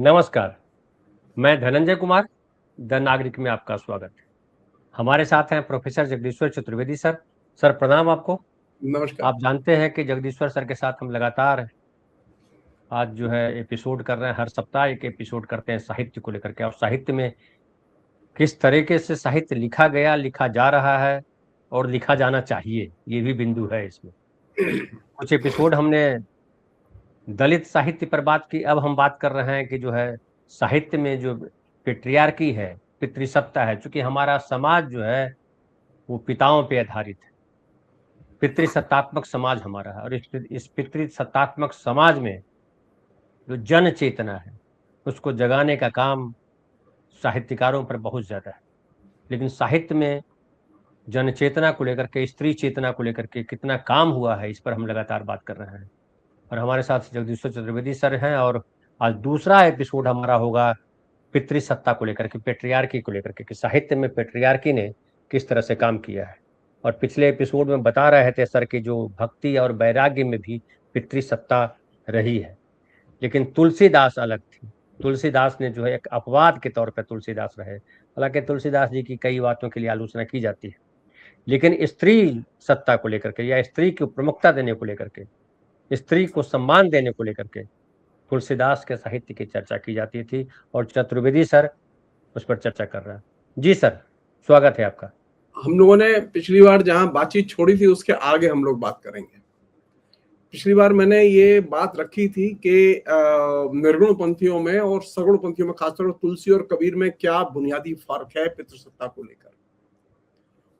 नमस्कार, मैं धनंजय कुमार, द नागरिक में आपका स्वागत है। हमारे साथ हैं प्रोफेसर जगदीश्वर चतुर्वेदी सर। सर प्रणाम आपको। नमस्कार। आप जानते हैं कि जगदीश्वर सर के साथ हम लगातार आज जो है एपिसोड कर रहे हैं, हर सप्ताह एक एपिसोड करते हैं साहित्य को लेकर के, और साहित्य में किस तरीके से साहित्य लिखा गया, लिखा जा रहा है और लिखा जाना चाहिए, ये भी बिंदु है इसमें। कुछ एपिसोड हमने दलित साहित्य पर बात की, अब हम बात कर रहे हैं कि जो है साहित्य में जो पेट्रियार्की है, पितृसत्ता है, चूंकि हमारा समाज जो है वो पिताओं पे आधारित है। पितृसत्तात्मक समाज हमारा है, और इस पितृसत्तात्मक समाज में जो जन चेतना है उसको जगाने का काम साहित्यकारों पर बहुत ज्यादा है। लेकिन साहित्य में जन चेतना को लेकर के, स्त्री चेतना को लेकर के कितना काम हुआ है, इस पर हम लगातार बात कर रहे हैं। और हमारे साथ जगदीश्वर चतुर्वेदी सर हैं, और आज दूसरा एपिसोड हमारा होगा पितृसत्ता को लेकर के, पेट्रियार्की को लेकर के, कि साहित्य में पेट्रियार्की ने किस तरह से काम किया है। और पिछले एपिसोड में बता रहे थे सर कि जो भक्ति और वैराग्य में भी पितृसत्ता रही है। लेकिन तुलसीदास अलग थी। तुलसीदास ने जो है एक अपवाद के तौर पर तुलसीदास रहे। हालांकि तुलसीदास जी की कई बातों के लिए आलोचना की जाती है, लेकिन स्त्री सत्ता को लेकर के या स्त्री को प्रमुखता देने को लेकर के, स्त्री को सम्मान देने को लेकर के तुलसीदास के साहित्य की चर्चा की जाती थी, और चतुर्वेदी सर उस पर चर्चा कर रहा है। जी सर, स्वागत है आपका। हम लोगों ने पिछली बार जहां बातचीत छोड़ी थी उसके आगे हम लोग बात करेंगे। पिछली बार मैंने ये बात रखी थी कि निर्गुण पंथियों में और सगुण पंथियों में, खासतौर पर तुलसी और कबीर में क्या बुनियादी फर्क है पितृसत्ता को लेकर।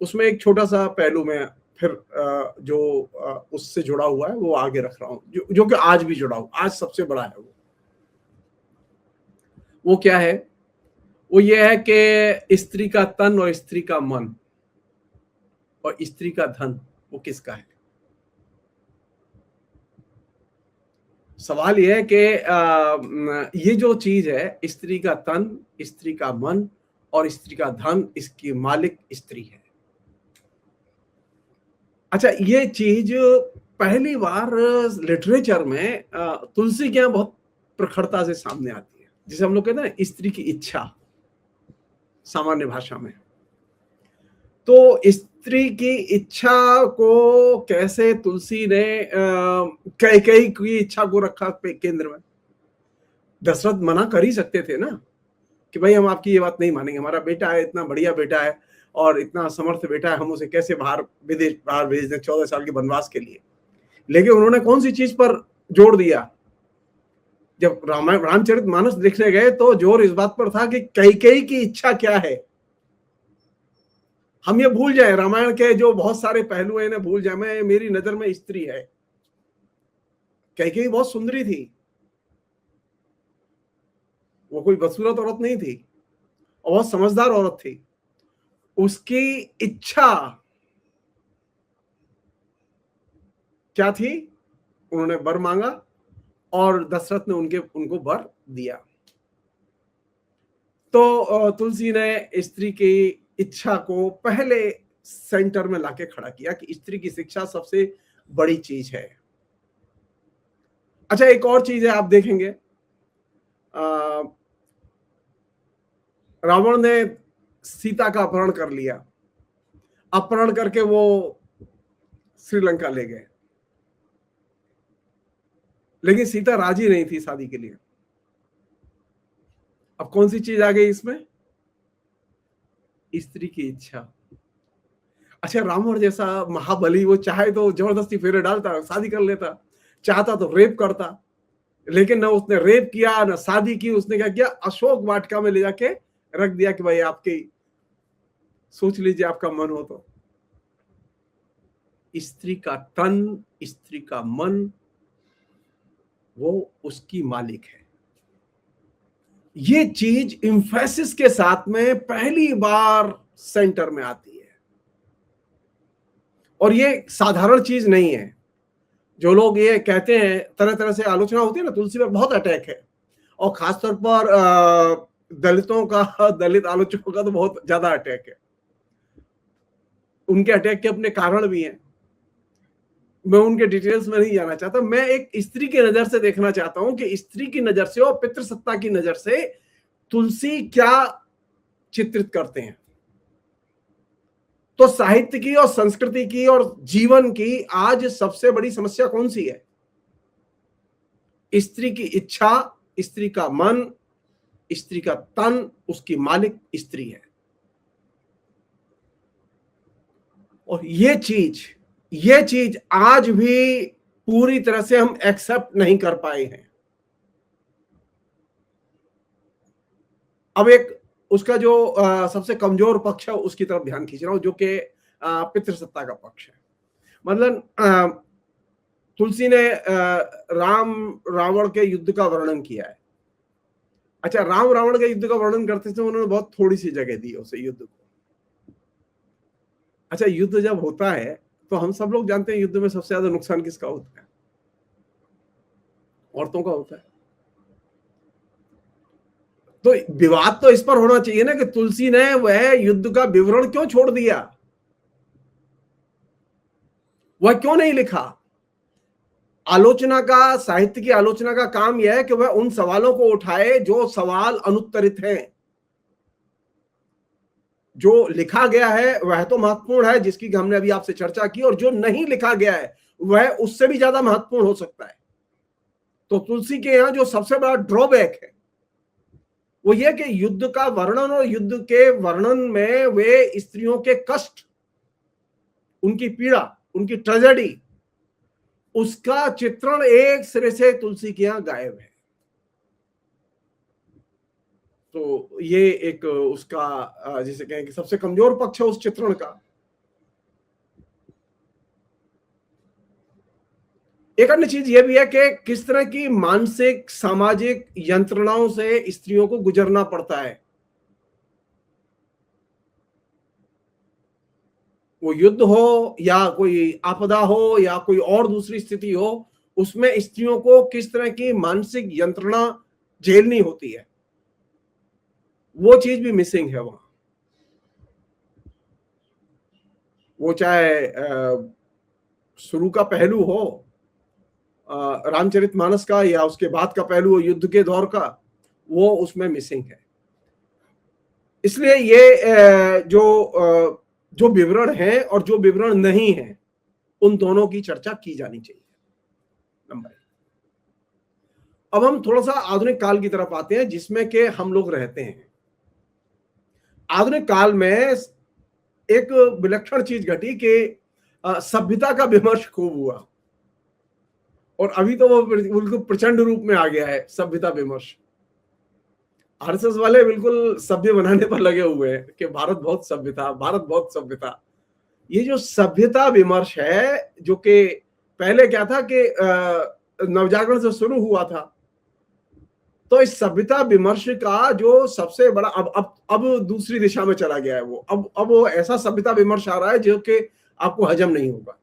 उसमें एक छोटा सा पहलू में फिर जो उससे जुड़ा हुआ है वो आगे रख रहा हूँ, जो कि आज भी जुड़ा हुआ, आज सबसे बड़ा है वो क्या है? वो ये है कि स्त्री का तन और स्त्री का मन और स्त्री का धन वो किसका है। सवाल यह है कि ये जो चीज है, स्त्री का तन, स्त्री का मन और स्त्री का धन, इसकी मालिक स्त्री है। अच्छा, ये चीज पहली बार लिटरेचर में तुलसी के यहाँ बहुत प्रखरता से सामने आती है, जिसे हम लोग कहते हैं ना स्त्री की इच्छा, सामान्य भाषा में। तो स्त्री की इच्छा को कैसे तुलसी ने कैकेयी की इच्छा को रखा केंद्र में। दशरथ मना कर ही सकते थे ना कि भाई हम आपकी ये बात नहीं मानेंगे, हमारा बेटा है, इतना बढ़िया बेटा है और इतना समर्थ बेटा है, हम उसे कैसे बाहर विदेश बाहर भेज दें 14 साल के वनवास के लिए। लेकिन उन्होंने कौन सी चीज पर जोर दिया? जब रामचरितमानस लिखने गए तो जोर इस बात पर था कि कैकेयी की इच्छा क्या है। हम ये भूल जाए, रामायण के जो बहुत सारे पहलू हैं इन्हें भूल जाए। मैं, मेरी नजर में स्त्री है, कैकेयी बहुत सुंदरी थी, वो कोई बदसूरत औरत नहीं थी और बहुत समझदार औरत थी। उसकी इच्छा क्या थी? उन्होंने वर मांगा और दशरथ ने उनको वर दिया। तो तुलसी ने स्त्री की इच्छा को पहले सेंटर में लाके खड़ा किया कि स्त्री की शिक्षा सबसे बड़ी चीज है। अच्छा, एक और चीज है, आप देखेंगे रावण ने सीता का अपहरण कर लिया, अपहरण करके वो श्रीलंका ले गए, लेकिन सीता राजी नहीं थी शादी के लिए। अब कौन सी चीज आ गई इसमें? स्त्री की इच्छा। अच्छा, रावण जैसा महाबली वो चाहे तो जबरदस्ती फेरे डालता, शादी कर लेता, चाहता तो रेप करता, लेकिन ना उसने रेप किया ना शादी की। उसने क्या किया? अशोक वाटिका में ले जाके रख दिया कि भाई आपकी, सोच लीजिए आपका मन हो तो। स्त्री का तन, स्त्री का मन, वो उसकी मालिक है। ये चीज इंफेसिस के साथ में पहली बार सेंटर में आती है, और ये साधारण चीज नहीं है। जो लोग ये कहते हैं, तरह तरह से आलोचना होती है ना, तुलसी पर बहुत अटैक है, और खासतौर पर दलितों का, दलित आलोचकों का तो बहुत ज्यादा अटैक है। उनके अटैक के अपने कारण भी हैं। मैं उनके डिटेल्स में नहीं जाना चाहता। मैं एक स्त्री की नजर से देखना चाहता हूं कि स्त्री की नजर से और पितृसत्ता की नजर से तुलसी क्या चित्रित करते हैं। तो साहित्य की और संस्कृति की और जीवन की आज सबसे बड़ी समस्या कौन सी है? स्त्री की इच्छा, स्त्री का मन, स्त्री का तन, उसकी मालिक स्त्री है। और ये चीज आज भी पूरी तरह से हम एक्सेप्ट नहीं कर पाए हैं। अब एक उसका जो सबसे कमजोर पक्ष है उसकी तरफ ध्यान खींच रहा हूं, जो कि पितृसत्ता का पक्ष है। मतलब तुलसी ने राम रावण के युद्ध का वर्णन किया है। अच्छा, राम रावण के युद्ध का वर्णन करते थे उन्होंने बहुत थोड़ी सी जगह दी उसे युद्ध को। अच्छा, युद्ध जब होता है तो हम सब लोग जानते हैं युद्ध में सबसे ज्यादा नुकसान किसका होता है? औरतों का होता है। तो विवाद तो इस पर होना चाहिए ना कि तुलसी ने वह युद्ध का विवरण क्यों छोड़ दिया, वह क्यों नहीं लिखा। आलोचना का, साहित्य की आलोचना का काम यह है कि वह उन सवालों को उठाए जो सवाल अनुत्तरित हैं। जो लिखा गया है वह तो महत्वपूर्ण है, जिसकी हमने अभी आपसे चर्चा की, और जो नहीं लिखा गया है वह उससे भी ज्यादा महत्वपूर्ण हो सकता है। तो तुलसी के यहां जो सबसे बड़ा ड्रॉबैक है वो यह कि युद्ध का वर्णन और युद्ध के वर्णन में वे स्त्रियों के कष्ट, उनकी पीड़ा, उनकी ट्रेजेडी, उसका चित्रण एक सिरे से तुलसी के यहां गायब है। तो ये एक उसका जिसे कहें कि सबसे कमजोर पक्ष है उस चित्रण का। एक अन्य चीज यह भी है कि किस तरह की मानसिक सामाजिक यंत्रणाओं से स्त्रियों को गुजरना पड़ता है। वो युद्ध हो या कोई आपदा हो या कोई और दूसरी स्थिति हो, उसमें स्त्रियों को किस तरह की मानसिक यंत्रणा झेलनी होती है, वो चीज भी मिसिंग है वहां। वो चाहे शुरू का पहलू हो रामचरितमानस का या उसके बाद का पहलू हो युद्ध के दौर का, वो उसमें मिसिंग है। इसलिए ये जो विवरण है और जो विवरण नहीं है उन दोनों की चर्चा की जानी चाहिए। नंबर 1। अब हम थोड़ा सा आधुनिक काल की तरफ आते हैं जिसमें कि हम लोग रहते हैं। आधुनिक काल में एक विलक्षण चीज घटी कि सभ्यता का विमर्श खूब हुआ, और अभी तो वो बिल्कुल प्रचंड रूप में आ गया है सभ्यता विमर्श। आरएसएस वाले बिल्कुल सभ्य बनाने पर लगे हुए हैं कि भारत बहुत सभ्य था, भारत बहुत सभ्य था। ये जो सभ्यता विमर्श है, जो कि पहले क्या था कि नवजागरण से शुरू हुआ था, तो इस सभ्यता विमर्श का जो सबसे बड़ा अब दूसरी दिशा में चला गया है। वो अब वो ऐसा सभ्यता विमर्श आ रहा है जो कि आपको हजम नहीं होगा।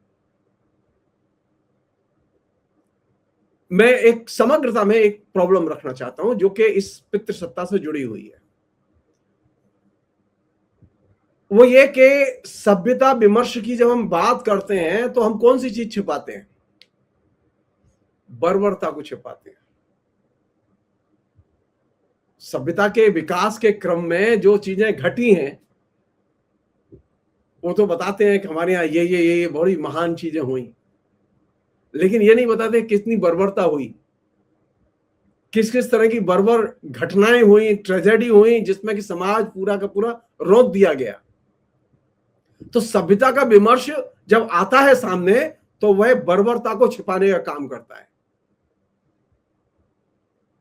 मैं एक समग्रता में एक प्रॉब्लम रखना चाहता हूं जो कि इस पितृसत्ता से जुड़ी हुई है। वो ये कि सभ्यता विमर्श की जब हम बात करते हैं तो हम कौन सी चीज छिपाते हैं? बर्बरता को छिपाते हैं। सभ्यता के विकास के क्रम में जो चीजें घटी हैं वो तो बताते हैं कि हमारे यहाँ ये बड़ी महान चीजें हुई, लेकिन ये नहीं बताते कितनी बर्बरता हुई, किस किस तरह की बर्बर घटनाएं हुई, ट्रेजेडी हुई, जिसमें कि समाज पूरा का पूरा रोक दिया गया। तो सभ्यता का विमर्श जब आता है सामने तो वह बर्बरता को छिपाने का काम करता है।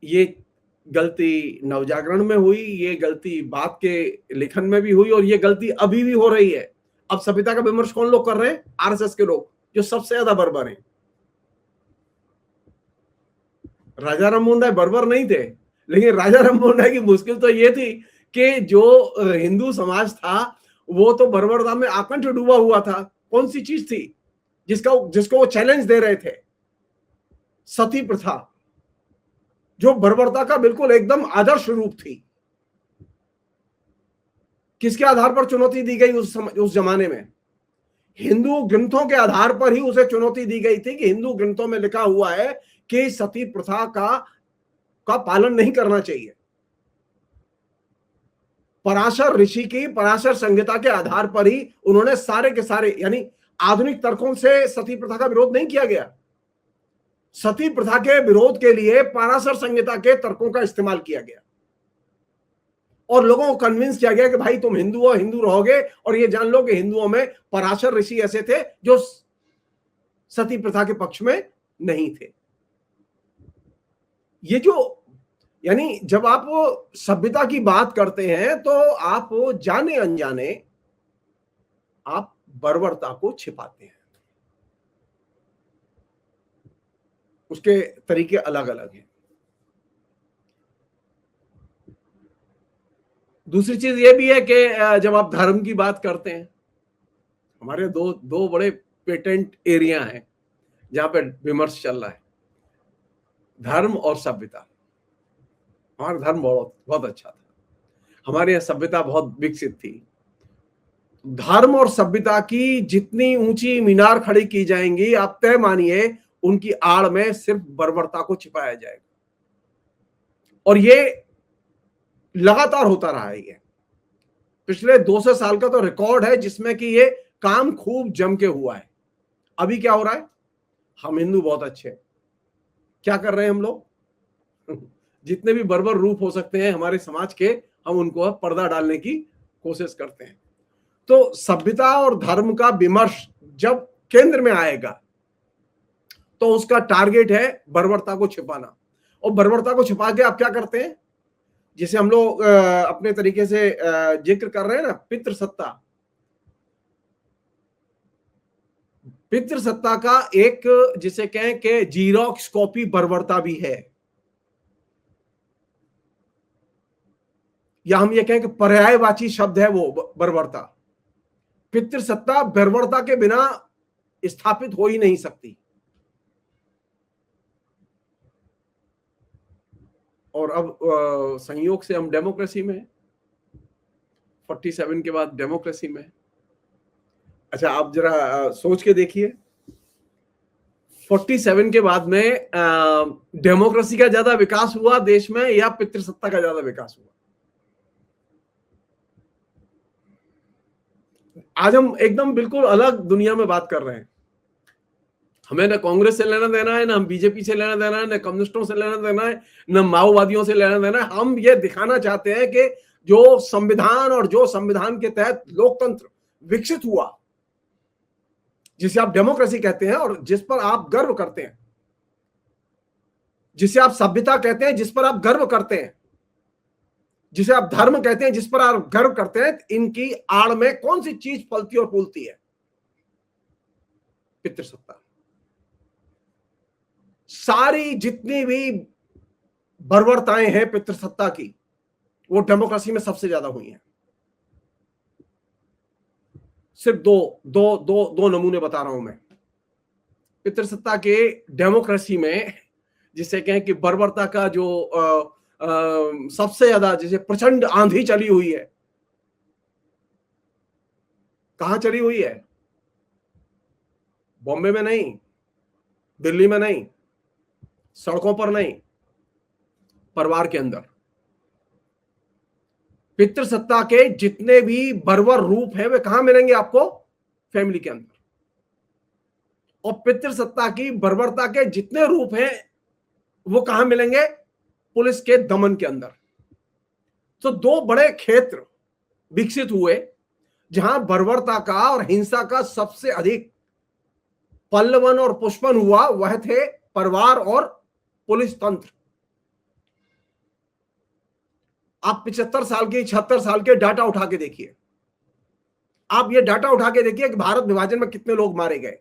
ये गलती नवजागरण में हुई, ये गलती बात के लेखन में भी हुई, और ये गलती अभी भी हो रही है। अब सभ्यता का विमर्श कौन लोग कर रहे हैं? आरएसएस के लोग, जो सबसे ज्यादा बर्बर हैं। राजा राममोहन राय बर्बर नहीं थे, लेकिन राजा राममोहन राय की मुश्किल तो ये थी कि जो हिंदू समाज था वो तो बर्बरता में आकंठ डूबा हुआ था। कौन सी चीज थी जिसको वो चैलेंज दे रहे थे? सती प्रथा, जो बर्बरता का बिल्कुल एकदम आदर्श रूप थी। किसके आधार पर चुनौती दी गई उस जमाने में? हिंदू ग्रंथों के आधार पर ही उसे चुनौती दी गई थी कि हिंदू ग्रंथों में लिखा हुआ है कि सती प्रथा का पालन नहीं करना चाहिए। पराशर ऋषि की पराशर संहिता के आधार पर ही उन्होंने सारे के सारे, यानी आधुनिक तर्कों से सती प्रथा का विरोध नहीं किया गया। सती प्रथा के विरोध के लिए पराशर संहिता के तर्कों का इस्तेमाल किया गया और लोगों को कन्विंस किया गया कि भाई तुम हिंदू हो, हिंदू रहोगे, और ये जान लो कि हिंदुओं में पराशर ऋषि ऐसे थे जो सती प्रथा के पक्ष में नहीं थे। ये जो, यानी जब आप सभ्यता की बात करते हैं तो आप जाने अनजाने आप बर्बरता को छिपाते हैं। उसके तरीके अलग अलग हैं। दूसरी चीज ये भी है कि जब आप धर्म की बात करते हैं, हमारे दो बड़े पेटेंट एरिया हैं जहां पे विमर्श चल रहा है, धर्म और सभ्यता। हमारा धर्म बहुत बहुत अच्छा था, हमारे यहाँ सभ्यता बहुत विकसित थी। धर्म और सभ्यता की जितनी ऊंची मीनार खड़ी की जाएंगी, आप तय मानिए उनकी आड़ में सिर्फ बर्बरता को छिपाया जाएगा, और ये लगातार होता रहा है। ये पिछले 200 साल का तो रिकॉर्ड है जिसमें कि ये काम खूब जम के हुआ है। अभी क्या हो रहा है, हम हिंदू बहुत अच्छे हैं, क्या कर रहे हैं हम लोग जितने भी बर्बर रूप हो सकते हैं हमारे समाज के, हम उनको पर्दा डालने की कोशिश करते हैं। तो सभ्यता और धर्म का विमर्श जब केंद्र में आएगा तो उसका टारगेट है बर्बरता को छिपाना। और बर्बरता को छिपा के आप क्या करते हैं, जिसे हम लोग अपने तरीके से जिक्र कर रहे हैं ना, पितृसत्ता। पितृसत्ता का एक, जिसे कहें कि जीरोक्स कॉपी बर्बरता भी है, या हम ये कहें कि पर्यायवाची शब्द है वो बर्बरता। पितृसत्ता बर्बरता के बिना स्थापित हो ही नहीं सकती। और अब संयोग से हम डेमोक्रेसी में, 47 के बाद डेमोक्रेसी में। अच्छा, आप जरा सोच के देखिए, 47 के बाद में डेमोक्रेसी का ज्यादा विकास हुआ देश में या पितृसत्ता का ज्यादा विकास हुआ? आज हम एकदम बिल्कुल अलग दुनिया में बात कर रहे हैं। हमें न कांग्रेस से लेना देना है, न हम बीजेपी से लेना देना है, न कम्युनिस्टों से लेना देना है, न माओवादियों से लेना देना है। हम ये दिखाना चाहते हैं कि जो संविधान और जो संविधान के तहत लोकतंत्र विकसित हुआ, जिसे आप डेमोक्रेसी कहते हैं और जिस पर आप गर्व करते हैं, जिसे आप सभ्यता कहते हैं जिस पर आप गर्व करते हैं, जिसे आप धर्म कहते हैं जिस पर आप गर्व करते हैं, इनकी आड़ में कौन सी चीज फलती और फूलती है? पितृसत्ता। सारी जितनी भी बर्बरताएं हैं पितृसत्ता की, वो डेमोक्रेसी में सबसे ज्यादा हुई हैं। सिर्फ दो नमूने बता रहा हूं मैं। पितृसत्ता के डेमोक्रेसी में, जिसे कहें कि बर्बरता का जो सबसे ज्यादा, जैसे प्रचंड आंधी चली हुई है, कहां चली हुई है? बॉम्बे में नहीं, दिल्ली में नहीं, सड़कों पर नहीं, परिवार के अंदर। पितृसत्ता के जितने भी बर्बर रूप हैं वे कहां मिलेंगे आपको? फैमिली के अंदर। और पितृसत्ता की बर्बरता के जितने रूप हैं वो कहां मिलेंगे? पुलिस के दमन के अंदर। तो दो बड़े क्षेत्र विकसित हुए जहां बर्बरता का और हिंसा का सबसे अधिक पल्लवन और पुष्पन हुआ, वह थे परिवार और पुलिस तंत्र। आप 75 साल के 76 साल के डाटा उठा के देखिए, आप ये डाटा उठा के देखिए कि भारत विभाजन में कितने लोग मारे गए,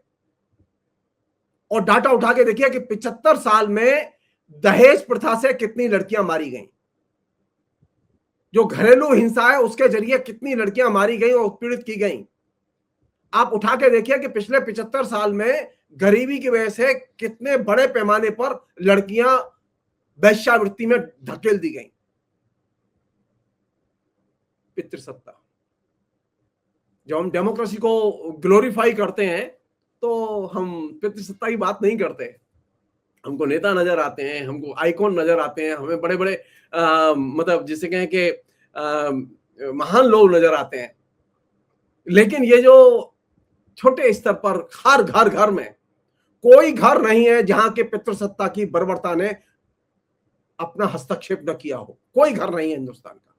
और डाटा उठा के देखिए कि 75 साल में दहेज प्रथा से कितनी लड़कियां मारी गईं, जो घरेलू हिंसा है उसके जरिए कितनी लड़कियां मारी गईं और उत्पीड़ित की गईं। आप उठा के देखिए कि पिछले 75 साल में गरीबी की वजह से कितने बड़े पैमाने पर लड़कियां वेश्यावृत्ति में धकेल दी गईं। पितृसत्ता। जब हम डेमोक्रेसी को ग्लोरीफाई करते हैं तो हम पितृसत्ता की बात नहीं करते। हमको नेता नजर आते हैं, हमको आइकॉन नजर आते हैं, हमें बड़े बड़े मतलब जिसे कहें कि महान लोग नजर आते हैं। लेकिन ये जो छोटे स्तर पर हर घर घर में कोई घर नहीं है जहां के पितृसत्ता की बर्बरता ने अपना हस्तक्षेप न किया हो। कोई घर नहीं है हिंदुस्तान का,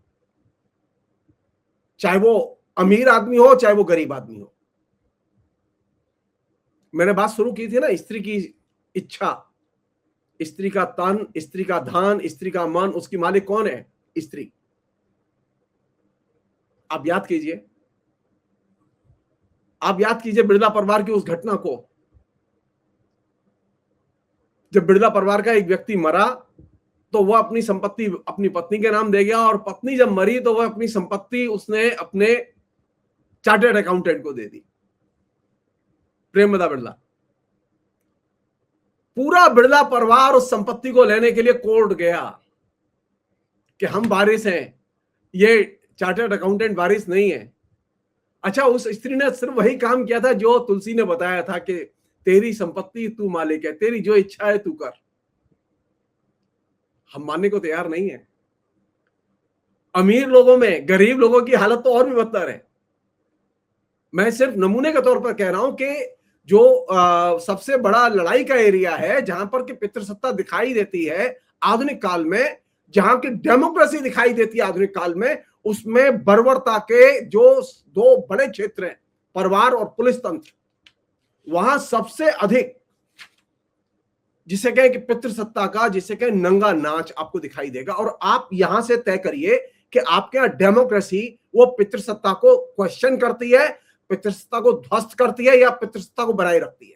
चाहे वो अमीर आदमी हो चाहे वो गरीब आदमी हो। मैंने बात शुरू की थी ना, स्त्री की इच्छा, स्त्री का तन, स्त्री का धन, स्त्री का मन, उसकी मालिक कौन है? स्त्री। आप याद कीजिए, आप याद कीजिए बिरला परिवार की उस घटना को, जब बिरला परिवार का एक व्यक्ति मरा तो वह अपनी संपत्ति अपनी पत्नी के नाम दे गया, और पत्नी जब मरी तो वह अपनी संपत्ति उसने अपने चार्टर्ड अकाउंटेंट को दे दी, प्रेमदा बिरला। पूरा बिरला परिवार उस संपत्ति को लेने के लिए कोर्ट गया कि हम वारिस हैं, ये चार्टर्ड अकाउंटेंट वारिस नहीं है। अच्छा, उस स्त्री ने सिर्फ वही काम किया था जो तुलसी ने बताया था कि तेरी संपत्ति तू मालिक है, तेरी जो इच्छा है तू कर। हम मानने को तैयार नहीं है। अमीर लोगों में गरीब लोगों की हालत तो और भी बदतर है। मैं सिर्फ नमूने के तौर पर कह रहा हूं कि जो सबसे बड़ा लड़ाई का एरिया है जहां पर कि पितृसत्ता दिखाई देती है आधुनिक काल में, जहां की डेमोक्रेसी दिखाई देती है आधुनिक काल में, उसमें बर्बरता के जो दो बड़े क्षेत्र हैं, परिवार और पुलिस तंत्र, वहां सबसे अधिक जिसे कहें कि पितृसत्ता का, जिसे कहें नंगा नाच आपको दिखाई देगा। और आप यहां से तय करिए कि आपके यहां डेमोक्रेसी वो पितृसत्ता को क्वेश्चन करती है, पितृसत्ता को ध्वस्त करती है, या पितृसत्ता को बनाए रखती है।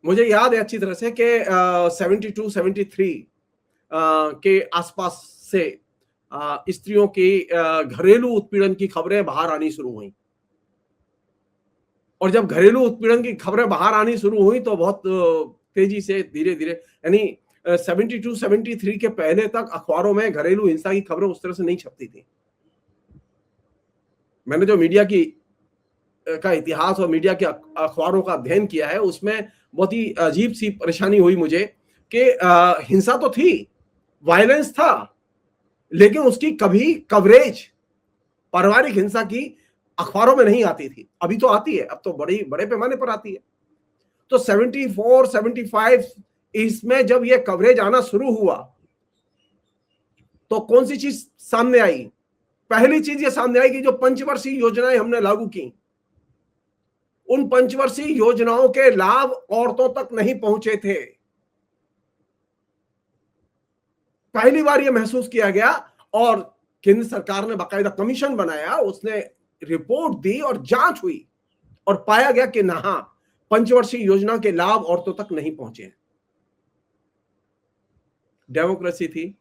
मुझे याद है अच्छी तरह से कि 72 73 के आसपास से स्त्रियों की घरेलू उत्पीड़न की खबरें बाहर आनी शुरू हुई। और जब घरेलू उत्पीड़न की खबरें बाहर आनी शुरू हुई तो बहुत तेजी से धीरे धीरे, यानी 72 73 के पहले तक अखबारों में घरेलू हिंसा की खबरें उस तरह से नहीं छपती थी। मैंने जो मीडिया का इतिहास और मीडिया के अखबारों का अध्ययन किया है, उसमें बहुत ही अजीब सी परेशानी हुई मुझे कि हिंसा तो थी, वायलेंस था, लेकिन उसकी कभी कवरेज पारिवारिक हिंसा की अखबारों में नहीं आती थी। अभी तो आती है, अब तो बड़े पैमाने पर आती है। तो 74 75 इसमें जब ये कवरेज आना शुरू हुआ तो कौन सी चीज सामने आई? पहली चीज ये सामने आई कि जो पंचवर्षीय योजनाएं हमने लागू की, उन पंचवर्षीय योजनाओं के लाभ औरतों तक नहीं पहुंचे थे। पहली बार यह महसूस किया गया, और केंद्र सरकार ने बाकायदा कमीशन बनाया, उसने रिपोर्ट दी और जांच हुई, और पाया गया कि ना, पंचवर्षीय योजना के लाभ औरतों तक नहीं पहुंचे। डेमोक्रेसी थी,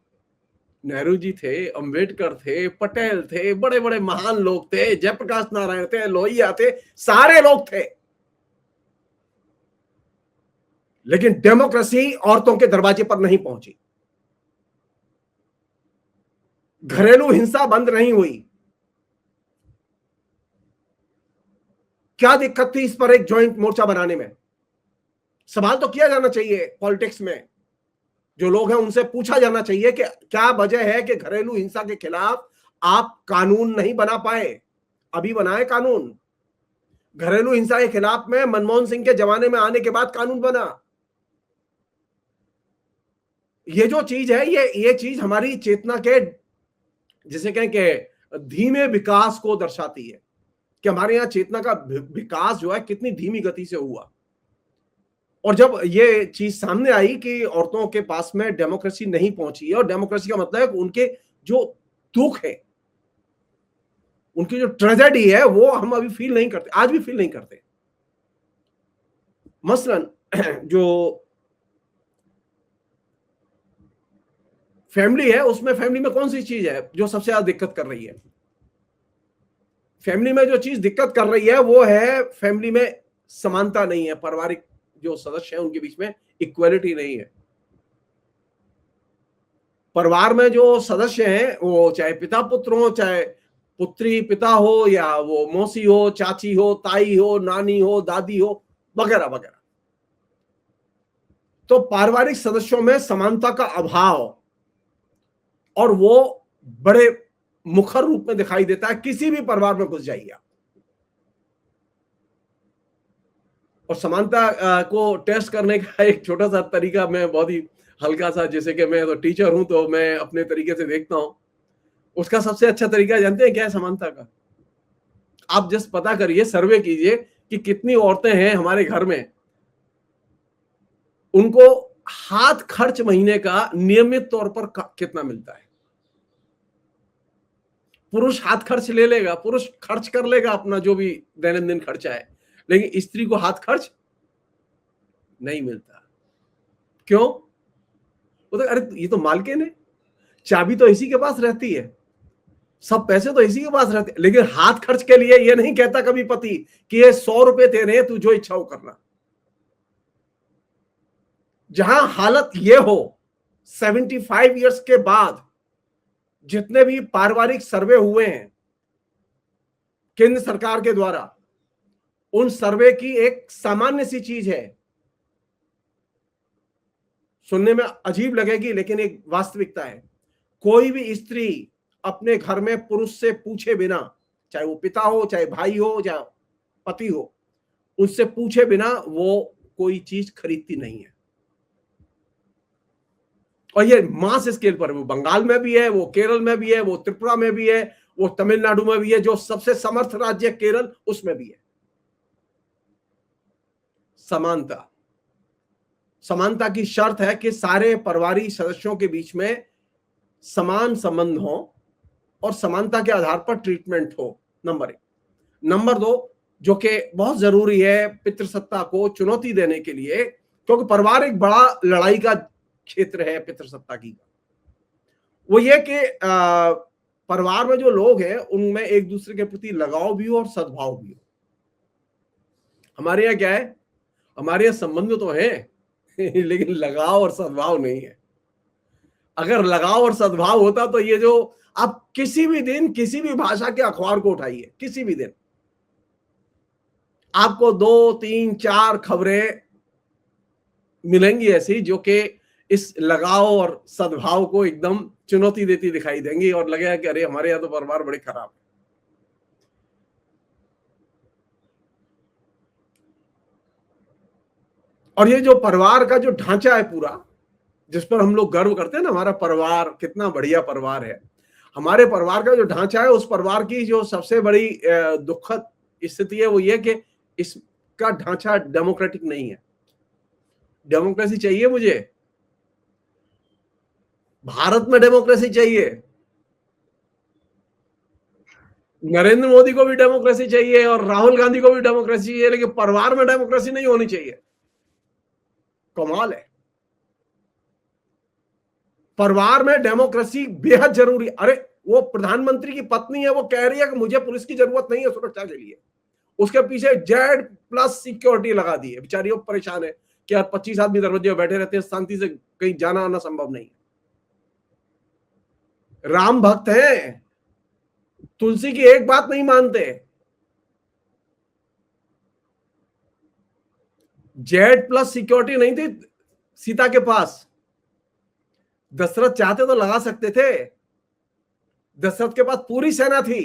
नेहरू जी थे, अंबेडकर थे, पटेल थे, बड़े बड़े महान लोग थे, जयप्रकाश नारायण थे, लोहिया थे, सारे लोग थे, लेकिन डेमोक्रेसी औरतों के दरवाजे पर नहीं पहुंची। घरेलू हिंसा बंद नहीं हुई। क्या दिक्कत थी इस पर एक ज्वाइंट मोर्चा बनाने में? सवाल तो किया जाना चाहिए पॉलिटिक्स में, जो लोग हैं उनसे पूछा जाना चाहिए कि क्या वजह है कि घरेलू हिंसा के खिलाफ आप कानून नहीं बना पाए? अभी बनाए कानून। घरेलू हिंसा के खिलाफ में मनमोहन सिंह के जमाने में आने के बाद कानून बना। ये जो चीज है, ये चीज हमारी चेतना के, जिसे कहें कि धीमे विकास को दर्शाती है, कि हमारे यहां चेतना का विकास जो है कितनी धीमी गति से हुआ। और जब ये चीज सामने आई कि औरतों के पास में डेमोक्रेसी नहीं पहुंची है, और डेमोक्रेसी का मतलब है उनके जो दुख है, उनकी जो ट्रेजेडी है, वो हम अभी फील नहीं करते, आज भी फील नहीं करते। मसलन जो फैमिली है, उसमें फैमिली में कौन सी चीज है जो सबसे ज्यादा दिक्कत कर रही है? फैमिली में जो चीज दिक्कत कर रही है वो है, फैमिली में समानता नहीं है, पारिवारिक जो सदस्य हैं उनके बीच में इक्वलिटी नहीं है। परिवार में जो सदस्य हैं, वो चाहे पिता पुत्र हो, चाहे पुत्री पिता हो या वो मौसी हो, चाची हो, ताई हो, नानी हो, दादी हो, वगैरह वगैरह। तो पारिवारिक सदस्यों में समानता का अभाव, और वो बड़े मुखर रूप में दिखाई देता है किसी भी परिवार में घुस जाइए आप। और समानता को टेस्ट करने का एक छोटा सा तरीका, मैं बहुत ही हल्का सा, जैसे कि मैं तो टीचर हूं तो मैं अपने तरीके से देखता हूं, उसका सबसे अच्छा तरीका जानते हैं क्या है समानता का? आप जस्ट पता करिए, सर्वे कीजिए कि कितनी औरतें हैं हमारे घर में, उनको हाथ खर्च महीने का नियमित तौर पर कितना मिलता है। पुरुष हाथ खर्च ले लेगा, पुरुष खर्च कर लेगा अपना जो भी दैनंदिन खर्चा है, लेकिन स्त्री को हाथ खर्च नहीं मिलता। क्यों? वो तो, अरे ये तो मालकिन है, चाबी तो इसी के पास रहती है, सब पैसे तो इसी के पास रहते हैं, लेकिन हाथ खर्च के लिए ये नहीं कहता कभी पति कि ये 100 रुपए तेरे हैं, तू जो इच्छा हो करना। जहां हालत ये हो, 75 इयर्स के बाद जितने भी पारिवारिक सर्वे हुए हैं केंद्र सरकार के द्वारा, उन सर्वे की एक सामान्य सी चीज है, सुनने में अजीब लगेगी लेकिन एक वास्तविकता है। कोई भी स्त्री अपने घर में पुरुष से पूछे बिना, चाहे वो पिता हो, चाहे भाई हो, चाहे पति हो, उससे पूछे बिना वो कोई चीज खरीदती नहीं है। और ये मास स्केल पर, वो बंगाल में भी है, वो केरल में भी है, वो त्रिपुरा में भी है, वो तमिलनाडु में भी है, जो सबसे समर्थ राज्य केरल, उसमें भी है। समानता, समानता की शर्त है कि सारे परिवारिक सदस्यों के बीच में समान संबंध हो और समानता के आधार पर ट्रीटमेंट हो, नंबर 1। नंबर 2, जो कि बहुत जरूरी है पितृसत्ता को चुनौती देने के लिए, क्योंकि परिवार एक बड़ा लड़ाई का क्षेत्र है पितृसत्ता की, वो ये कि परिवार में जो लोग हैं उनमें एक दूसरे के प्रति लगाव भी हो और सद्भाव भी हो। हमारे यहाँ क्या है, हमारे यहाँ संबंध तो है लेकिन लगाव और सद्भाव नहीं है। अगर लगाव और सद्भाव होता तो ये जो, आप किसी भी दिन किसी भी भाषा के अखबार को उठाइए, किसी भी दिन आपको 2, 3, 4 खबरें मिलेंगी ऐसी जो कि इस लगाव और सद्भाव को एकदम चुनौती देती दिखाई देंगी, और लगेगा कि अरे हमारे यहाँ तो परिवार बड़े खराब है। और ये जो परिवार का जो ढांचा है पूरा, जिस पर हम लोग गर्व करते हैं ना, हमारा परिवार कितना बढ़िया परिवार है, हमारे परिवार का जो ढांचा है, उस परिवार की जो सबसे बड़ी दुखद स्थिति है वो ये कि इसका ढांचा डेमोक्रेटिक नहीं है। डेमोक्रेसी चाहिए मुझे, भारत में डेमोक्रेसी चाहिए, नरेंद्र मोदी को भी डेमोक्रेसी चाहिए और राहुल गांधी को भी डेमोक्रेसी चाहिए, लेकिन परिवार में डेमोक्रेसी नहीं होनी चाहिए। कमाल है, परिवार में डेमोक्रेसी बेहद जरूरी। अरे वो प्रधानमंत्री की पत्नी है, वो कह रही है कि मुझे पुलिस की जरूरत नहीं है सुरक्षा के लिए, उसके पीछे Z+ सिक्योरिटी लगा दी है, बेचारी वो परेशान है कि यार 25 आदमी दरवाजे में बैठे रहते हैं, शांति से कहीं जाना आना संभव नहीं। राम भक्त हैं, तुलसी की एक बात नहीं मानते। Z+ सिक्योरिटी नहीं थी सीता के पास, दशरथ चाहते तो लगा सकते थे, दशरथ के पास पूरी सेना थी।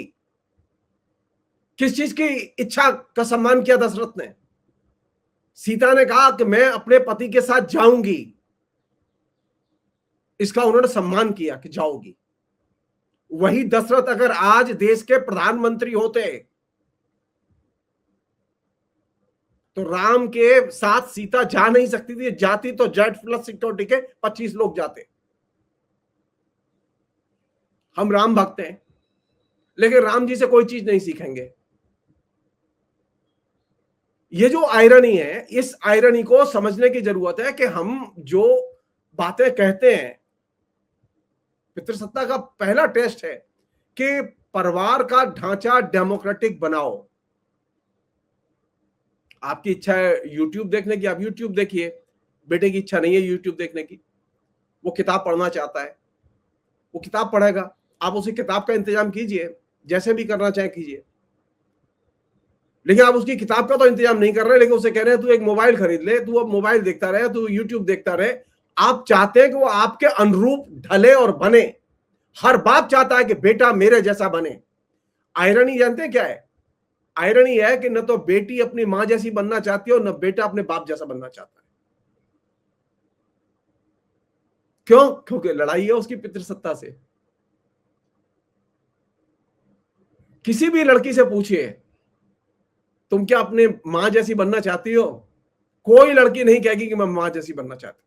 किस चीज की इच्छा का सम्मान किया दशरथ ने? सीता ने कहा कि मैं अपने पति के साथ जाऊंगी, इसका उन्होंने सम्मान किया कि जाओगी। वही दशरथ अगर आज देश के प्रधानमंत्री होते तो राम के साथ सीता जा नहीं सकती थी, जाती तो Z+ सिक्योरिटी के 25 लोग जाते। हम राम भक्त हैं, लेकिन राम जी से कोई चीज नहीं सीखेंगे। ये जो आयरनी है, इस आयरनी को समझने की जरूरत है कि हम जो बातें कहते हैं, पितृसत्ता का पहला टेस्ट है कि परिवार का ढांचा डेमोक्रेटिक बनाओ। आपकी इच्छा है YouTube देखने की, आप YouTube देखिए, बेटे की इच्छा नहीं है YouTube देखने की, वो किताब पढ़ना चाहता है, वो किताब पढ़ेगा, आप उसी किताब का इंतजाम कीजिए। जैसे भी करना चाहे कीजिए, लेकिन आप उसकी किताब का तो इंतजाम नहीं कर रहे, लेकिन उसे कह रहे हैं तू एक मोबाइल खरीद ले, तू अब मोबाइल देखता रहे, तू यूट्यूब देखता रहे। आप चाहते हैं कि वो आपके अनुरूप ढले और बने। हर बाप चाहता है कि बेटा मेरे जैसा बने। आयरनी जानते हैं क्या है? आयरनी है कि न तो बेटी अपनी मां जैसी बनना चाहती है और न बेटा अपने बाप जैसा बनना चाहता है। क्यों? क्योंकि लड़ाई है उसकी पितृसत्ता से। किसी भी लड़की से पूछिए तुम क्या अपने मां जैसी बनना चाहती हो, कोई लड़की नहीं कहेगी कि मैं मां जैसी बनना चाहती।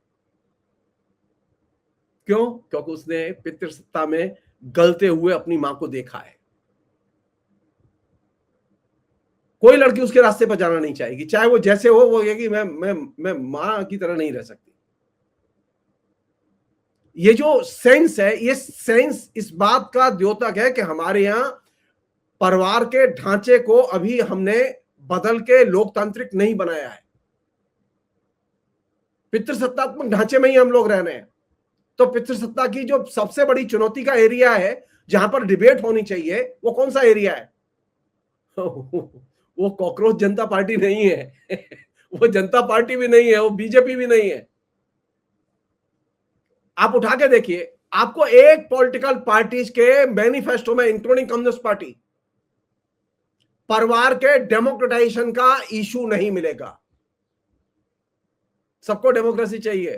क्यों? क्योंकि उसने पितृसत्ता में गलते हुए अपनी मां को देखा है। कोई लड़की उसके रास्ते पर जाना नहीं चाहेगी, चाहे वो जैसे हो, वो कहेगी मैं मां की तरह नहीं रह सकती। ये जो सेंस है, ये सेंस इस बात का द्योतक है कि हमारे यहां परिवार के ढांचे को अभी हमने बदल के लोकतांत्रिक नहीं बनाया है। पितृसत्तात्मक ढांचे में ही हम लोग रह रहे हैं। तो पितृसत्ता की जो सबसे बड़ी चुनौती का एरिया है, जहां पर डिबेट होनी चाहिए, वो कौन सा एरिया है? वो कॉकरोच जनता पार्टी नहीं है। वो जनता पार्टी भी नहीं है, वो बीजेपी भी नहीं है। आप उठा के देखिए, आपको एक पॉलिटिकल पार्टीज के मैनिफेस्टो में, इंक्लूडिंग कम्युनिस्ट पार्टी, परिवार के डेमोक्रेटाइजेशन का इशू नहीं मिलेगा। सबको डेमोक्रेसी चाहिए,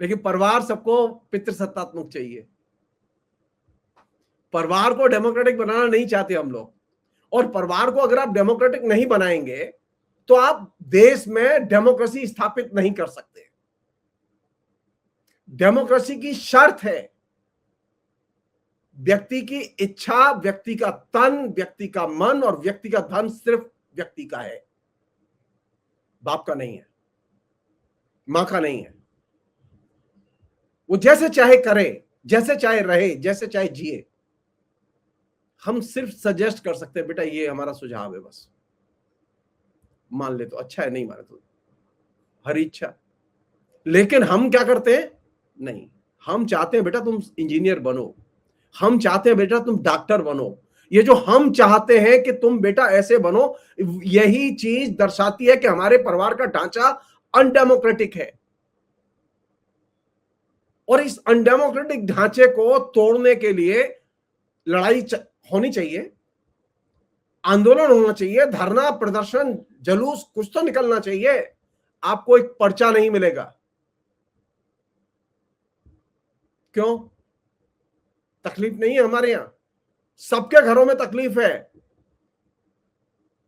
लेकिन परिवार सबको पितृसत्तात्मक चाहिए। परिवार को डेमोक्रेटिक बनाना नहीं चाहते हम लोग। और परिवार को अगर आप डेमोक्रेटिक नहीं बनाएंगे तो आप देश में डेमोक्रेसी स्थापित नहीं कर सकते। डेमोक्रेसी की शर्त है व्यक्ति की इच्छा, व्यक्ति का तन, व्यक्ति का मन और व्यक्ति का धन सिर्फ व्यक्ति का है, बाप का नहीं है, मां का नहीं है। वो जैसे चाहे करे, जैसे चाहे रहे, जैसे चाहे जिए। हम सिर्फ सजेस्ट कर सकते हैं, बेटा ये हमारा सुझाव है, बस मान ले तो अच्छा है, नहीं माने तो हरी इच्छा। लेकिन हम क्या करते हैं? नहीं, हम चाहते हैं बेटा तुम इंजीनियर बनो, हम चाहते हैं बेटा तुम डॉक्टर बनो। ये जो हम चाहते हैं कि तुम बेटा ऐसे बनो, यही चीज दर्शाती है कि हमारे परिवार का ढांचा अनडेमोक्रेटिक है। और इस अनडेमोक्रेटिक ढांचे को तोड़ने के लिए लड़ाई होनी चाहिए, आंदोलन होना चाहिए, धरना, प्रदर्शन, जुलूस, कुछ तो निकलना चाहिए। आपको एक पर्चा नहीं मिलेगा। क्यों? तकलीफ नहीं है हमारे यहां, सबके घरों में तकलीफ है।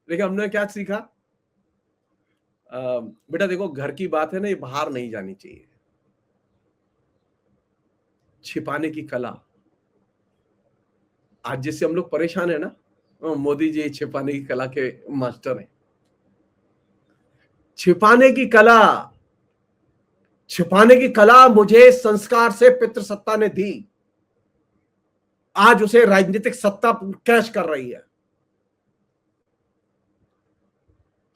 लेकिन हमने क्या सीखा? बेटा देखो, घर की बात है ना, ये बाहर नहीं जानी चाहिए। छिपाने की कला, आज जिससे हम लोग परेशान है ना, मोदी जी छिपाने की कला के मास्टर हैं। छिपाने की कला, छिपाने की कला मुझे संस्कार से पितृसत्ता ने दी, आज उसे राजनीतिक सत्ता कैश कर रही है।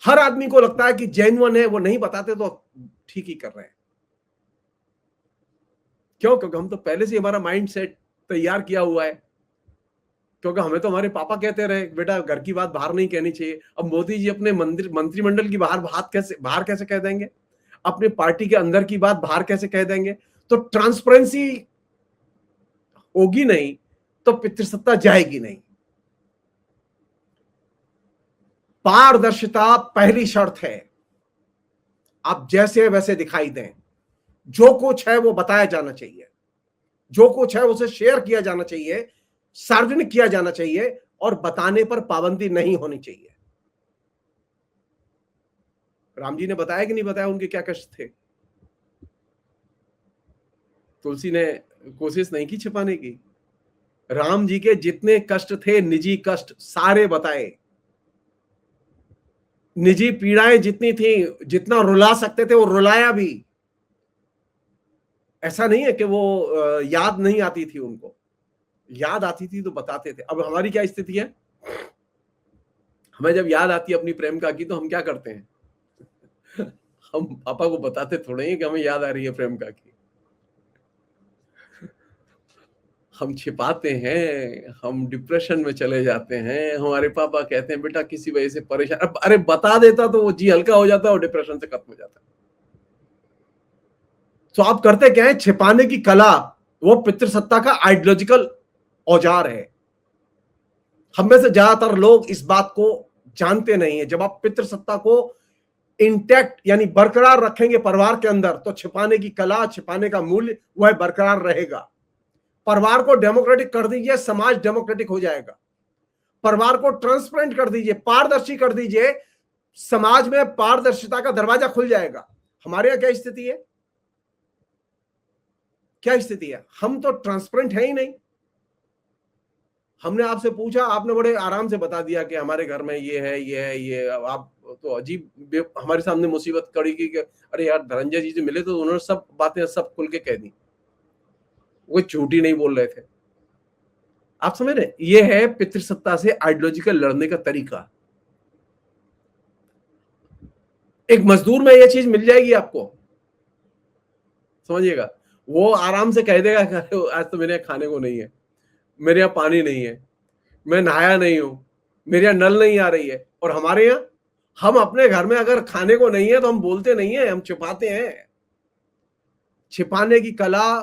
हर आदमी को लगता है कि जेन्युइन है, वो नहीं बताते तो ठीक ही कर रहे हैं। क्यों? क्योंकि हम तो पहले से हमारा माइंड सेट तैयार किया हुआ है। क्योंकि हमें तो हमारे पापा कहते रहे बेटा घर की बात बाहर नहीं कहनी चाहिए। अब मोदी जी अपने मंत्रिमंडल की बाहर कैसे कह देंगे? अपने पार्टी के अंदर की बात बाहर कैसे कह देंगे? तो ट्रांसपेरेंसी होगी नहीं तो पितृसत्ता जाएगी नहीं। पारदर्शिता पहली शर्त है। आप जैसे वैसे दिखाई दें, जो कुछ है वो बताया जाना चाहिए, जो कुछ है उसे शेयर किया जाना चाहिए, सार्वजनिक किया जाना चाहिए, और बताने पर पाबंदी नहीं होनी चाहिए। राम जी ने बताया कि नहीं बताया उनके क्या कष्ट थे? तुलसी ने कोशिश नहीं की छिपाने की। राम जी के जितने कष्ट थे, निजी कष्ट, सारे बताए। निजी पीड़ाएं जितनी थी, जितना रुला सकते थे वो रुलाया भी। ऐसा नहीं है कि वो याद नहीं आती थी उनको, याद आती थी तो बताते थे। अब हमारी क्या स्थिति है? हमें जब याद आती है अपनी प्रेमिका की तो हम क्या करते हैं? हम पापा को बताते थोड़े ही कि हमें याद आ रही है प्रेमिका की। हम छिपाते हैं, हम डिप्रेशन में चले जाते हैं। हमारे पापा कहते हैं बेटा किसी वजह से परेशान, अरे बता देता तो वो जी हल्का हो जाता और डिप्रेशन से खत्म हो जाता। तो आप करते क्या है, छिपाने की कला वो पितृसत्ता का आइडियोलॉजिकल औजार है। हम में से ज्यादातर लोग इस बात को जानते नहीं है। जब आप पितृसत्ता को इंटैक्ट यानी बरकरार रखेंगे परिवार के अंदर, तो छिपाने की कला, छिपाने का मूल्य वह बरकरार रहेगा। परिवार को डेमोक्रेटिक कर दीजिए, समाज डेमोक्रेटिक हो जाएगा। परिवार को ट्रांसपेरेंट कर दीजिए, पारदर्शी कर दीजिए, समाज में पारदर्शिता का दरवाजा खुल जाएगा। हमारे यहां क्या स्थिति है, क्या स्थिति है? हम तो ट्रांसपेरेंट है ही नहीं। हमने आपसे पूछा, आपने बड़े आराम से बता दिया कि हमारे घर में ये है, ये है, ये। आप तो अजीब हमारे सामने मुसीबत खड़ी की कि अरे यार धनंजय जी से मिले तो उन्होंने सब बातें सब खुल के कह दी, वो झूठी नहीं बोल रहे थे। आप समझ रहे? ये है पितृसत्ता से आइडियोलॉजिकल लड़ने का तरीका। एक मजदूर में ये चीज मिल जाएगी आपको, समझिएगा। वो आराम से कह देगा कि आज तो मेरे खाने को नहीं है, मेरे यहाँ पानी नहीं है, मैं नहाया नहीं हूं, मेरे यहाँ नल नहीं आ रही है। और हमारे यहाँ, हम अपने घर में अगर खाने को नहीं है तो हम बोलते नहीं है, हम छिपाते हैं। छिपाने की कला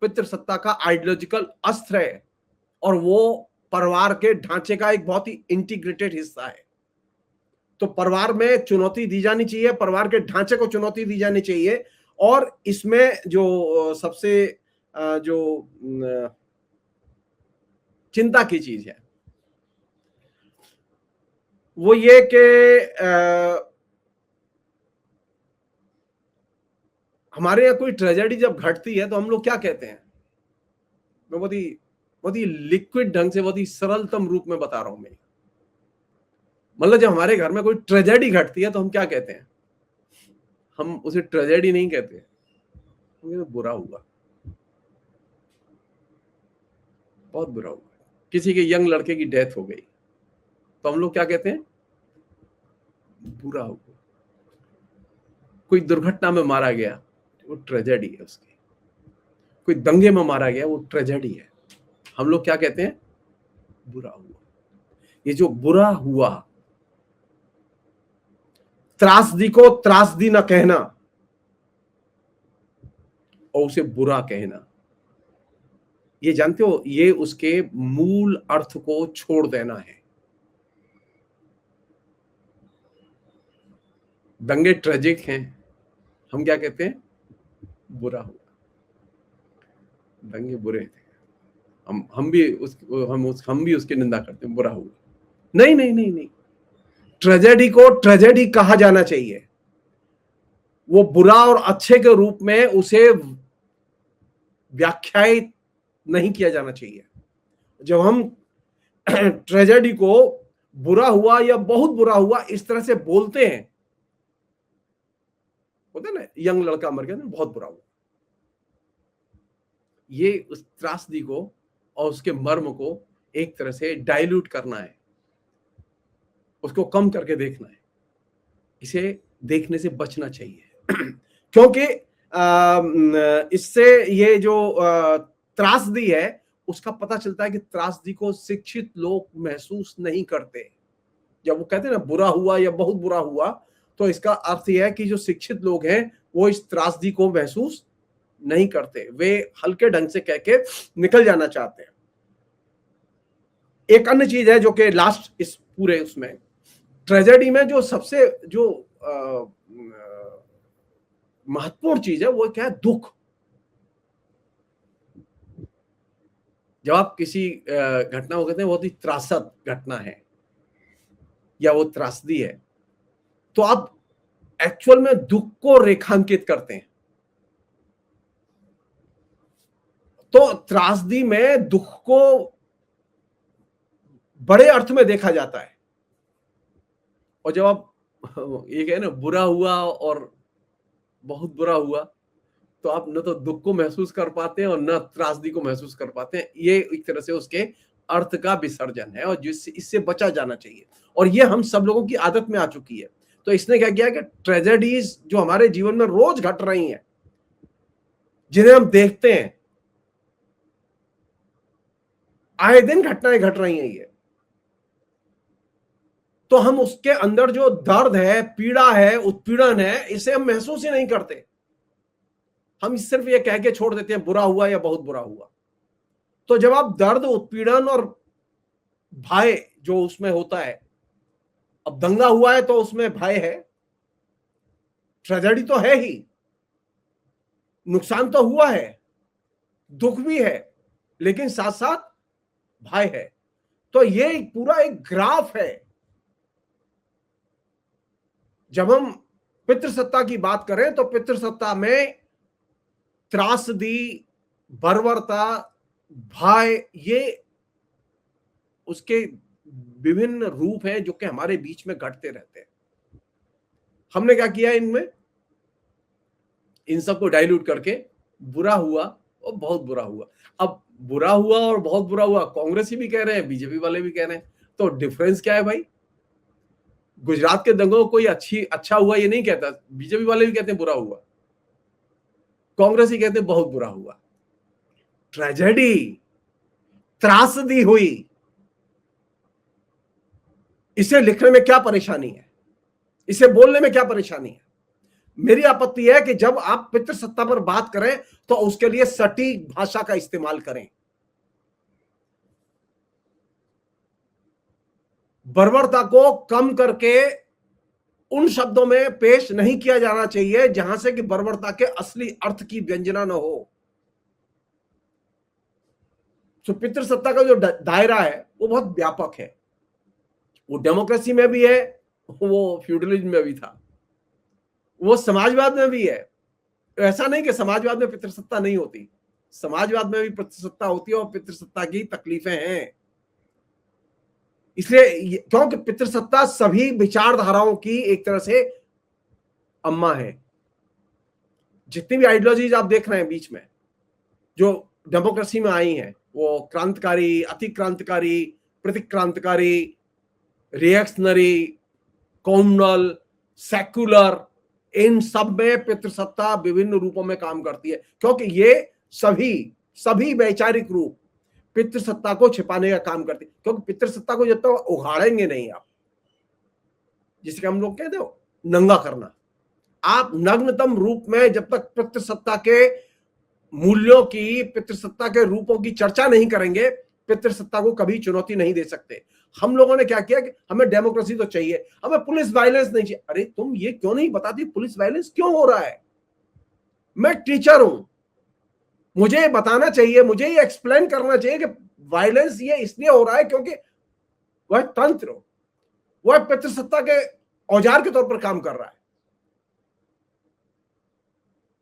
पितृसत्ता का आइडियोलॉजिकल अस्त्र है और वो परिवार के ढांचे का एक बहुत ही इंटीग्रेटेड हिस्सा है। तो परिवार में चुनौती दी जानी चाहिए, परिवार के ढांचे को चुनौती दी जानी चाहिए। और इसमें जो सबसे जो चिंता की चीज है वो ये कि हमारे यहाँ कोई ट्रेजेडी जब घटती है तो हम लोग क्या कहते हैं? मैं बहुत ही लिक्विड ढंग से, बहुत ही सरलतम रूप में बता रहा हूं मैं। मतलब जब हमारे घर में कोई ट्रेजेडी घटती है तो हम क्या कहते हैं? हम उसे ट्रेजेडी नहीं कहते, तो बुरा हुआ, बहुत बुरा हुआ। किसी के यंग लड़के की डेथ हो गई तो हम लोग क्या कहते हैं? बुरा हुआ। कोई दुर्घटना में मारा गया, वो ट्रेजेडी है उसकी। कोई दंगे में मारा गया, वो ट्रेजेडी है। हम लोग क्या कहते हैं? बुरा हुआ। ये जो बुरा हुआ, त्रासदी को त्रासदी न कहना और उसे बुरा कहना, ये जानते हो, ये उसके मूल अर्थ को छोड़ देना है। दंगे ट्रेजिक हैं, हम क्या कहते हैं? बुरा हुआ। दंगे बुरे थे, हम भी उसकी निंदा करते हैं, बुरा हुआ। नहीं नहीं नहीं नहीं, ट्रेजेडी को ट्रेजेडी कहा जाना चाहिए। वो बुरा और अच्छे के रूप में उसे व्याख्यायित नहीं किया जाना चाहिए। जब हम ट्रेजेडी को बुरा हुआ या बहुत बुरा हुआ इस तरह से बोलते हैं, होता है ना, यंग लड़का मर गया, बहुत बुरा हुआ, ये उस त्रासदी को और उसके मर्म को एक तरह से डाइल्यूट करना है, उसको कम करके देखना है। इसे देखने से बचना चाहिए क्योंकि इससे ये जो त्रासदी है उसका पता चलता है कि त्रासदी को शिक्षित लोग महसूस नहीं करते। जब वो कहते हैं ना बुरा हुआ या बहुत बुरा हुआ, तो इसका अर्थ यह है कि जो शिक्षित लोग हैं वो इस त्रासदी को महसूस नहीं करते, वे हल्के ढंग से कह के निकल जाना चाहते हैं। एक अन्य चीज है जो कि लास्ट इस पूरे उसमें ट्रेजेडी में जो सबसे जो महत्वपूर्ण चीज है वो क्या है? दुख। जब आप किसी घटना को कहते हैं बहुत ही त्रासद घटना है या वो त्रासदी है, तो आप एक्चुअल में दुख को रेखांकित करते हैं। तो त्रासदी में दुख को बड़े अर्थ में देखा जाता है। और जब आप ये कहें ना बुरा हुआ और बहुत बुरा हुआ, तो आप न तो दुख को महसूस कर पाते हैं और न त्रासदी को महसूस कर पाते हैं। ये एक तरह से उसके अर्थ का विसर्जन है और जिससे इससे बचा जाना चाहिए। और ये हम सब लोगों की आदत में आ चुकी है। तो इसने क्या किया कि ट्रेजेडीज जो हमारे जीवन में रोज घट रही हैं, जिन्हें हम देखते हैं, आए दिन घटनाएं घट रही हैं ये, तो हम उसके अंदर जो दर्द है, पीड़ा है, उत्पीड़न है, इसे हम महसूस ही नहीं करते। हम सिर्फ ये कह के छोड़ देते हैं बुरा हुआ या बहुत बुरा हुआ। तो जब आप दर्द, उत्पीड़न और भय जो उसमें होता है, अब दंगा हुआ है तो उसमें भय है, ट्रेजेडी तो है ही, नुकसान तो हुआ है, दुख भी है, लेकिन साथ साथ भय है। तो ये पूरा एक ग्राफ है। जब हम पितृसत्ता की बात करें तो पितृसत्ता में त्रासदी, बर्बरता, भय, ये उसके विभिन्न रूप हैं जो कि हमारे बीच में घटते रहते हैं। हमने क्या किया इनमें, इन सबको डाइल्यूट करके बुरा हुआ और बहुत बुरा हुआ। अब बुरा हुआ और बहुत बुरा हुआ कांग्रेसी भी कह रहे हैं, बीजेपी वाले भी कह रहे हैं, तो डिफरेंस क्या है भाई? गुजरात के दंगों को कोई अच्छा हुआ ये नहीं कहता, बीजेपी वाले भी कहते हैं बुरा हुआ, कांग्रेसी कहते हैं बहुत बुरा हुआ। ट्रेजेडी, त्रासदी हुई, इसे लिखने में क्या परेशानी है, इसे बोलने में क्या परेशानी है? मेरी आपत्ति है कि जब आप पितृसत्ता पर बात करें तो उसके लिए सटीक भाषा का इस्तेमाल करें। बर्बरता को कम करके उन शब्दों में पेश नहीं किया जाना चाहिए जहां से कि बर्बरता के असली अर्थ की व्यंजना न हो। तो पितृसत्ता का जो दायरा है वो बहुत व्यापक है। वो डेमोक्रेसी में भी है, वो फ्यूडलिज्म में भी था, वो समाजवाद में भी है। ऐसा नहीं कि समाजवाद में पितृसत्ता नहीं होती, समाजवाद में भी पितृसत्ता होती है और पितृसत्ता की तकलीफें हैं। इसलिए क्योंकि पितृसत्ता सभी विचारधाराओं की एक तरह से अम्मा है। जितनी भी आइडियोलॉजीज आप देख रहे हैं बीच में जो डेमोक्रेसी में आई हैं, वो क्रांतिकारी, अति क्रांतिकारी, प्रतिक्रांतिकारी, रिएक्शनरी, कॉम्युनल, सेक्युलर, इन सब में पितृसत्ता विभिन्न रूपों में काम करती है, क्योंकि ये सभी वैचारिक रूप पितृसत्ता को छिपाने का काम करती है। क्योंकि पितृसत्ता को जब तक उघाड़ेंगे नहीं आप, जिसके हम लोग कहते हो नंगा करना, आप नग्नतम रूप में जब तक पितृसत्ता के मूल्यों की, पितृसत्ता के रूपों की चर्चा नहीं करेंगे, पितृसत्ता को कभी चुनौती नहीं दे सकते। हम लोगों ने क्या किया कि हमें डेमोक्रेसी तो चाहिए, हमें पुलिस वायलेंस नहीं चाहिए। अरे तुम ये क्यों नहीं बताती पुलिस वायलेंस क्यों हो रहा है? मैं टीचर हूं, मुझे बताना चाहिए, मुझे ये एक्सप्लेन करना चाहिए कि वायलेंस ये इसलिए हो रहा है क्योंकि वह तंत्र, वह पितृसत्ता के औजार के तौर पर काम कर रहा है।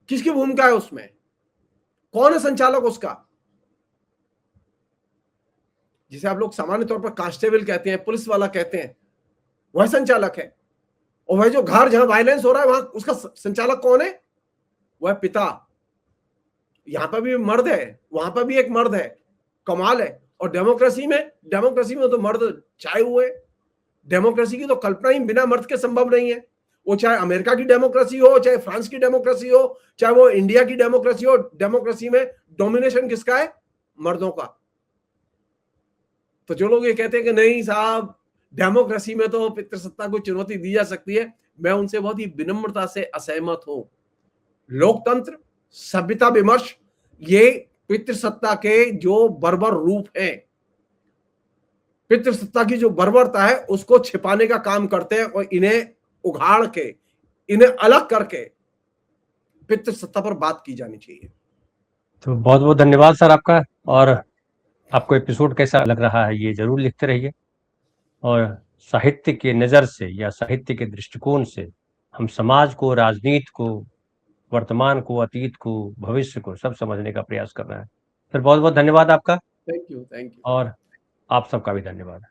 किसकी भूमिका है उसमें? कौन है संचालक उसका? जिसे आप लोग सामान्य तौर पर कांस्टेबल कहते हैं, पुलिस वाला कहते हैं, वह संचालक है। और वह जो घर जहां वायलेंस हो रहा है वहां उसका संचालक कौन है? वह पिता। यहां पर भी मर्द है, वहां पर भी एक मर्द है। कमाल है। और डेमोक्रेसी में तो मर्द छाए हुए। डेमोक्रेसी की तो कल्पना ही बिना मर्द के संभव नहीं है। वो चाहे अमेरिका की डेमोक्रेसी हो, चाहे फ्रांस की डेमोक्रेसी हो, चाहे वो इंडिया की डेमोक्रेसी हो, डेमोक्रेसी में डोमिनेशन किसका है? मर्दों का। तो जो लोग ये कहते हैं कि नहीं साहब डेमोक्रेसी में तो पितृसत्ता को चुनौती दी जा सकती है, मैं उनसे बहुत ही विनम्रता से असहमत हूं। लोकतंत्र, सभ्यता विमर्श, ये पितृसत्ता के जो बर्बर रूप हैं, पितृसत्ता की जो बर्बरता है उसको छिपाने का काम करते हैं और इन्हें उघाड़ के, इन्हें अलग करके पितृसत्ता पर बात की जानी चाहिए। तो बहुत बहुत धन्यवाद सर आपका। और आपको एपिसोड कैसा लग रहा है ये जरूर लिखते रहिए। और साहित्य के नज़र से या साहित्य के दृष्टिकोण से हम समाज को, राजनीति को, वर्तमान को, अतीत को, भविष्य को सब समझने का प्रयास कर रहे हैं। सर बहुत बहुत धन्यवाद आपका। Thank you. और आप सबका भी धन्यवाद।